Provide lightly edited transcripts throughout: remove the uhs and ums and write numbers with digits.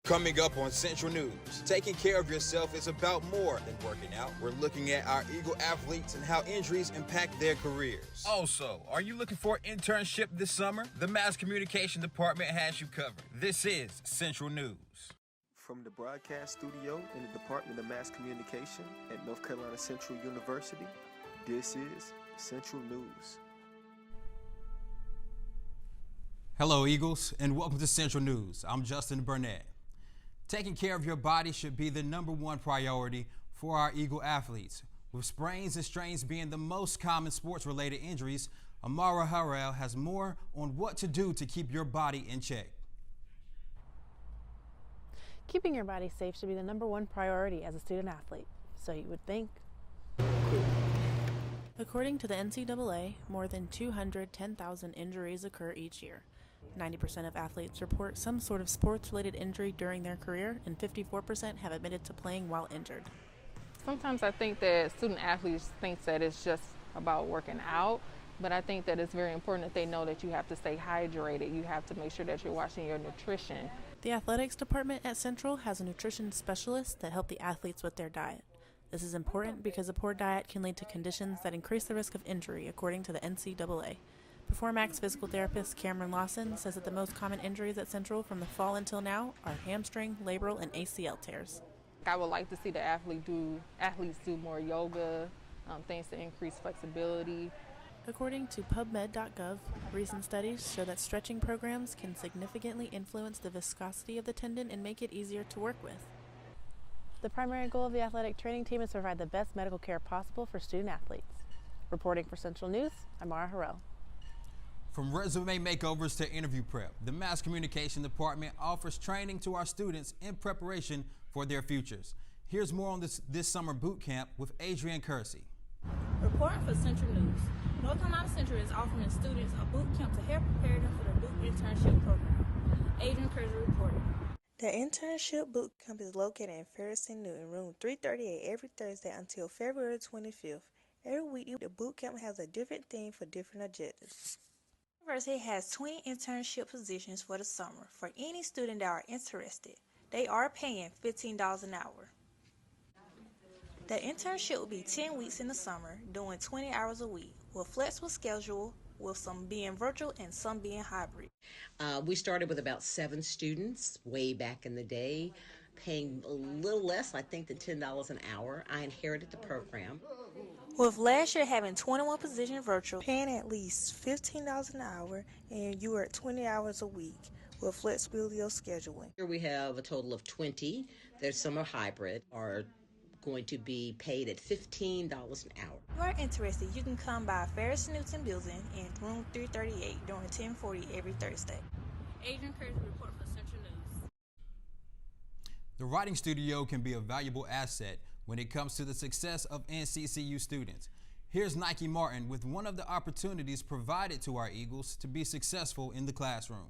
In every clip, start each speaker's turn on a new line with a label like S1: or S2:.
S1: Coming up on Central News, taking care of yourself is about more than working out. We're looking at our Eagle athletes and how injuries impact their careers. Also, are you looking for an internship this summer? The Mass Communication Department has you covered. This is Central News.
S2: From the broadcast studio in the Department of Mass Communication at North Carolina Central University, this is Central News.
S1: Hello, Eagles, and welcome to Central News. I'm Justin Burnett. Taking care of your body should be the #1 priority for our Eagle athletes. With sprains and strains being the most common sports-related injuries, Amara Harrell has more on what to do to keep your body in check.
S3: Keeping your body safe should be the #1 priority as a student athlete, so you would think. According to the NCAA, more than 210,000 injuries occur each year. 90% of athletes report some sort of sports-related injury during their career, and 54% have admitted to playing while injured.
S4: Sometimes I think that student athletes think that it's just about working out, but I think that it's very important that they know that you have to stay hydrated. You have to make sure that you're watching your nutrition.
S3: The athletics department at Central has a nutrition specialist that help the athletes with their diet. This is important because a poor diet can lead to conditions that increase the risk of injury, according to the NCAA. Performax physical therapist Cameron Lawson says that the most common injuries at Central from the fall until now are hamstring, labral, and ACL tears.
S4: I would like to see the athletes do more yoga, things to increase flexibility.
S3: According to PubMed.gov, recent studies show that stretching programs can significantly influence the viscosity of the tendon and make it easier to work with. The primary goal of the athletic training team is to provide the best medical care possible for student athletes. Reporting for Central News, I'm Mara Harrell.
S1: From resume makeovers to interview prep, the Mass Communication Department offers training to our students in preparation for their futures. Here's more on this summer boot camp with Adrienne Kersey.
S5: Reporting for Central News, North Carolina Central is offering students a boot camp to help prepare them for the boot internship program. Adrienne Kersey reporting.
S6: The Internship Bootcamp is located in Ferguson Newton, room 338, every Thursday until February 25th. Every week, the bootcamp has a different theme for different objectives. The university has 20 internship positions for the summer for any student that are interested. They are paying $15 an hour. The internship will be 10 weeks in the summer, doing 20 hours a week, with flexible schedule, with some being virtual and some being hybrid.
S7: We started with about 7 students way back in the day, paying a little less, I think, than $10 an hour. I inherited the program.
S6: With last year having 21 positions virtual, paying at least $15 an hour, and you are at 20 hours a week with flexibility of scheduling.
S7: Here we have a total of 20. There's some are hybrid, are going to be paid at $15 an hour.
S6: If you are interested, you can come by Ferris Newton Building in room 338 during 10:40 every Thursday.
S5: Adrienne Kersey report for Central News.
S1: The writing studio can be a valuable asset when it comes to the success of NCCU students. Here's Nike Martin with one of the opportunities provided to our Eagles to be successful in the classroom.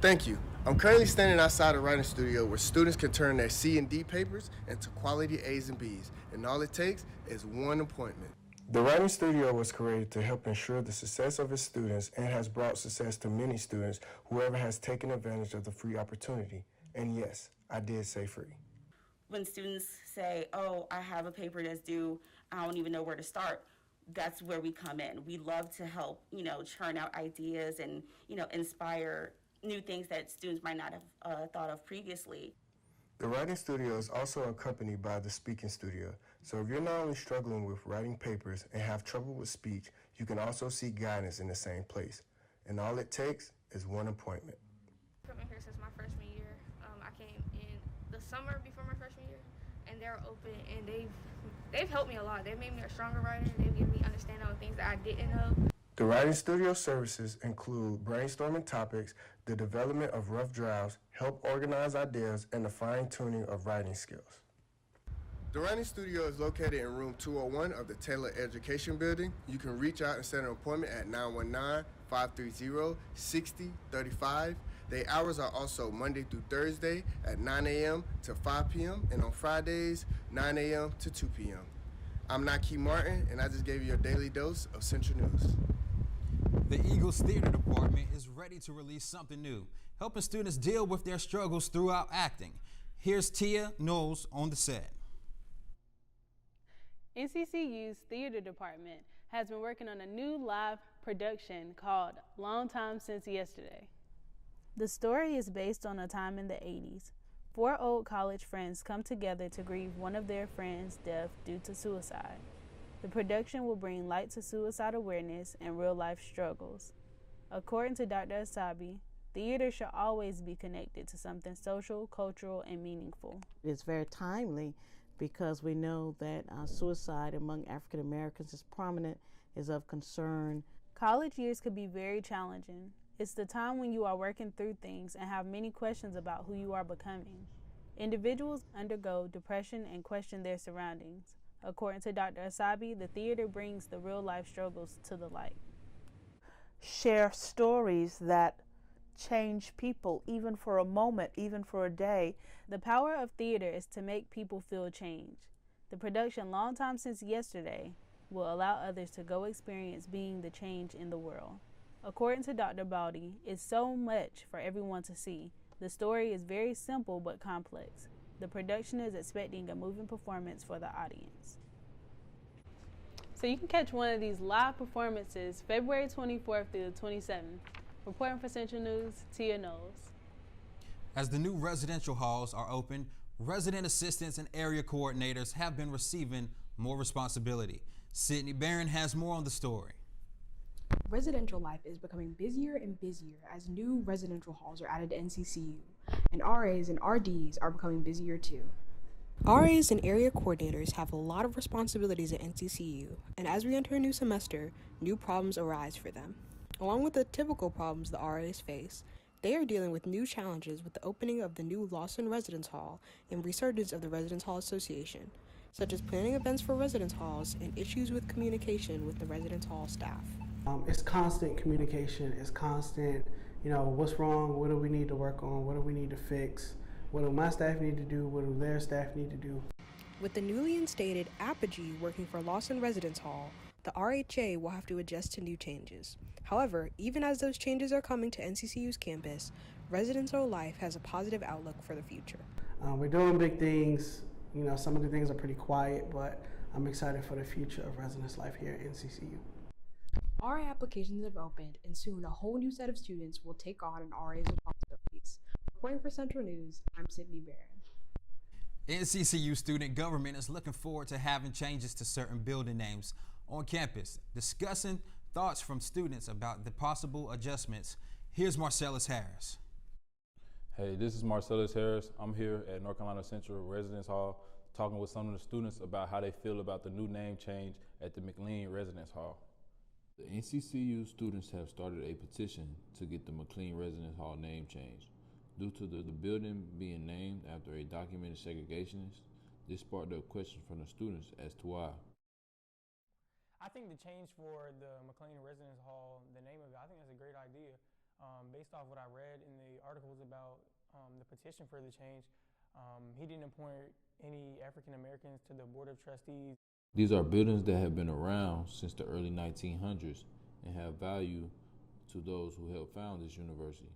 S8: Thank you. I'm currently standing outside a writing studio where students can turn their C and D papers into quality A's and B's, and all it takes is one appointment.
S9: The writing studio was created to help ensure the success of its students and has brought success to many students, whoever has taken advantage of the free opportunity. And yes, I did say free.
S10: When students say, oh, I have a paper that's due, I don't even know where to start, that's where we come in. We love to help, churn out ideas and, inspire new things that students might not have thought of previously.
S9: The writing studio is also accompanied by the speaking studio. So if you're not only struggling with writing papers and have trouble with speech, you can also seek guidance in the same place. And all it takes is one appointment.
S11: I've been here since my freshman year. I came in the summer before my freshman year, and they're open, and they've helped me a lot. They've made me a stronger writer. They've given me understanding on things that I didn't know.
S9: The writing studio services include brainstorming topics, the development of rough drafts, help organize ideas, and the fine-tuning of writing skills.
S8: The writing studio is located in room 201 of the Taylor Education Building. You can reach out and set an appointment at 919-530-6035. The hours are also Monday through Thursday at 9 a.m. to 5 p.m. and on Fridays, 9 a.m. to 2 p.m. I'm Naki Martin, and I just gave you your daily dose of Central News.
S1: The Eagles Theater Department is ready to release something new. helping students deal with their struggles throughout acting. Here's Tia Knowles on the set.
S12: NCCU's theater department has been working on a new live production called Long Time Since Yesterday. The story is based on a time in the 80s. 4 old college friends come together to grieve one of their friends' death due to suicide. The production will bring light to suicide awareness and real-life struggles. According to Dr. Asabi, theater should always be connected to something social, cultural, and meaningful.
S13: It's very timely because we know that suicide among African Americans is prominent, is of concern.
S12: College years could be very challenging. It's the time when you are working through things and have many questions about who you are becoming. Individuals undergo depression and question their surroundings. According to Dr. Asabi, the theater brings the real-life struggles to the light.
S14: Share stories that change people, even for a moment, even for a day.
S12: The power of theater is to make people feel change. The production Long Time Since Yesterday will allow others to go experience being the change in the world. According to Dr. Baldi, it's so much for everyone to see. The story is very simple but complex. The production is expecting a moving performance for the audience. So you can catch one of these live performances February 24th through the 27th. Reporting for Central News, Tia Knowles.
S1: As the new residential halls are open, resident assistants and area coordinators have been receiving more responsibility. Sydney Barron has more on the story.
S15: Residential life is becoming busier and busier as new residential halls are added to NCCU, and RAs and RDs are becoming busier too. RAs and area coordinators have a lot of responsibilities at NCCU, and as we enter a new semester, new problems arise for them. Along with the typical problems the RAs face, they are dealing with new challenges with the opening of the new Lawson Residence Hall and resurgence of the Residence Hall Association, such as planning events for residence halls and issues with communication with the residence hall staff.
S16: It's constant communication, it's constant, what's wrong, what do we need to work on, what do we need to fix, what do my staff need to do, what do their staff need to do.
S15: With the newly instated Apogee working for Lawson Residence Hall, the RHA will have to adjust to new changes. However, even as those changes are coming to NCCU's campus, residential life has a positive outlook for the future.
S16: We're doing big things, some of the things are pretty quiet, but I'm excited for the future of residence life here at NCCU.
S15: RA applications have opened, and soon a whole new set of students will take on an RA's responsibilities. Reporting for Central News, I'm Sydney Barron.
S1: NCCU student government is looking forward to having changes to certain building names on campus, discussing thoughts from students about the possible adjustments. Here's Marcellus Harris.
S17: Hey, this is Marcellus Harris. I'm here at North Carolina Central Residence Hall talking with some of the students about how they feel about the new name change at the McLean Residence Hall. The NCCU students have started a petition to get the McLean Residence Hall name changed. Due to the building being named after a documented segregationist, this sparked up questions from the students as to why.
S18: I think the change for the McLean Residence Hall, the name of it, I think that's a great idea. Based off what I read in the articles about the petition for the change, he didn't appoint any African Americans to the Board of Trustees.
S17: These are buildings that have been around since the early 1900s and have value to those who helped found this university.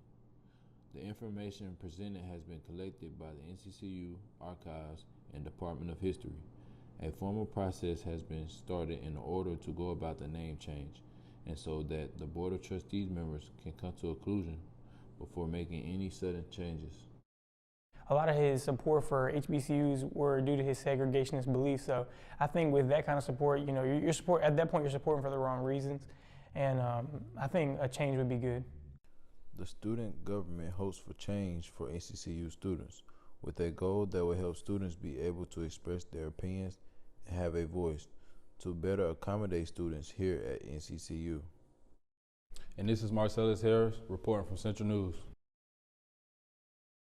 S17: The information presented has been collected by the NCCU Archives and Department of History. A formal process has been started in order to go about the name change, and so that the Board of Trustees members can come to a conclusion before making any sudden changes.
S18: A lot of his support for HBCUs were due to his segregationist beliefs. So I think with that kind of support, your support at that point, you're supporting for the wrong reasons, and I think a change would be good.
S17: The student government hopes for change for NCCU students, with a goal that will help students be able to express their opinions and have a voice to better accommodate students here at NCCU. And this is Marcellus Harris reporting from Central News.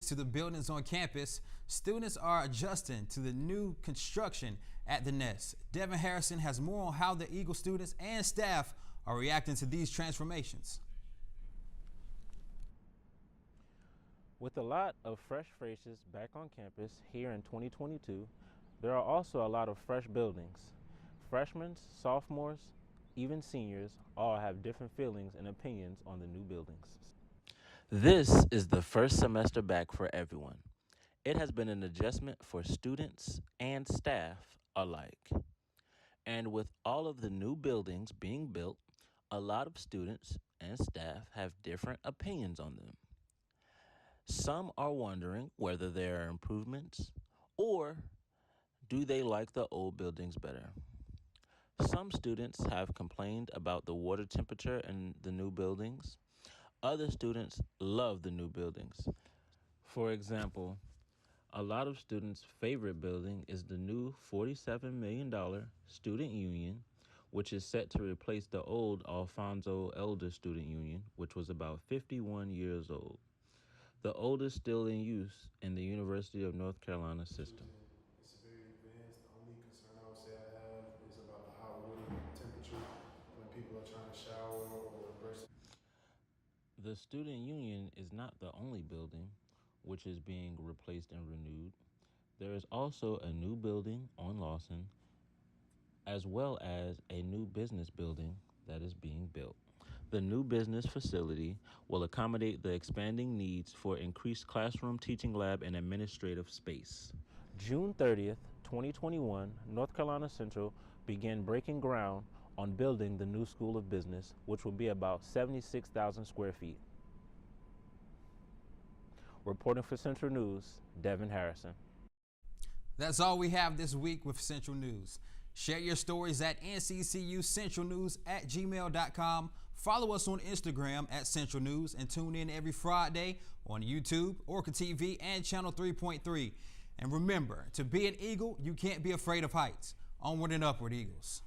S1: To the buildings on campus, students are adjusting to the new construction at the Nest. Devin Harrison has more on how the Eagle students and staff are reacting to these transformations.
S19: With a lot of fresh faces back on campus here in 2022, there are also a lot of fresh buildings. Freshmen, sophomores, even seniors all have different feelings and opinions on the new buildings. This is the first semester back for everyone. It has been an adjustment for students and staff alike. And with all of the new buildings being built, a lot of students and staff have different opinions on them. Some are wondering whether there are improvements or do they like the old buildings better. Some students have complained about the water temperature in the new buildings. Other students love the new buildings. For example, a lot of students' favorite building is the new $47 million Student Union, which is set to replace the old Alfonso Elder Student Union, which was about 51 years old, the oldest still in use in the University of North Carolina system.
S9: It's very advanced. The only concern I would say I have is about the hot water temperature when people are trying to shower or brush.
S19: The Student Union is not the only building which is being replaced and renewed. There is also a new building on Lawson, as well as a new business building that is being built. The new business facility will accommodate the expanding needs for increased classroom, teaching lab, and administrative space. June 30th, 2021, North Carolina Central began breaking ground on building the new School of Business, which will be about 76,000 square feet. Reporting for Central News, Devin Harrison.
S1: That's all we have this week with Central News. Share your stories at nccucentralnews@gmail.com. Follow us on Instagram at Central News and tune in every Friday on YouTube, Orca TV, and Channel 3.3. And remember, to be an Eagle, you can't be afraid of heights. Onward and upward, Eagles.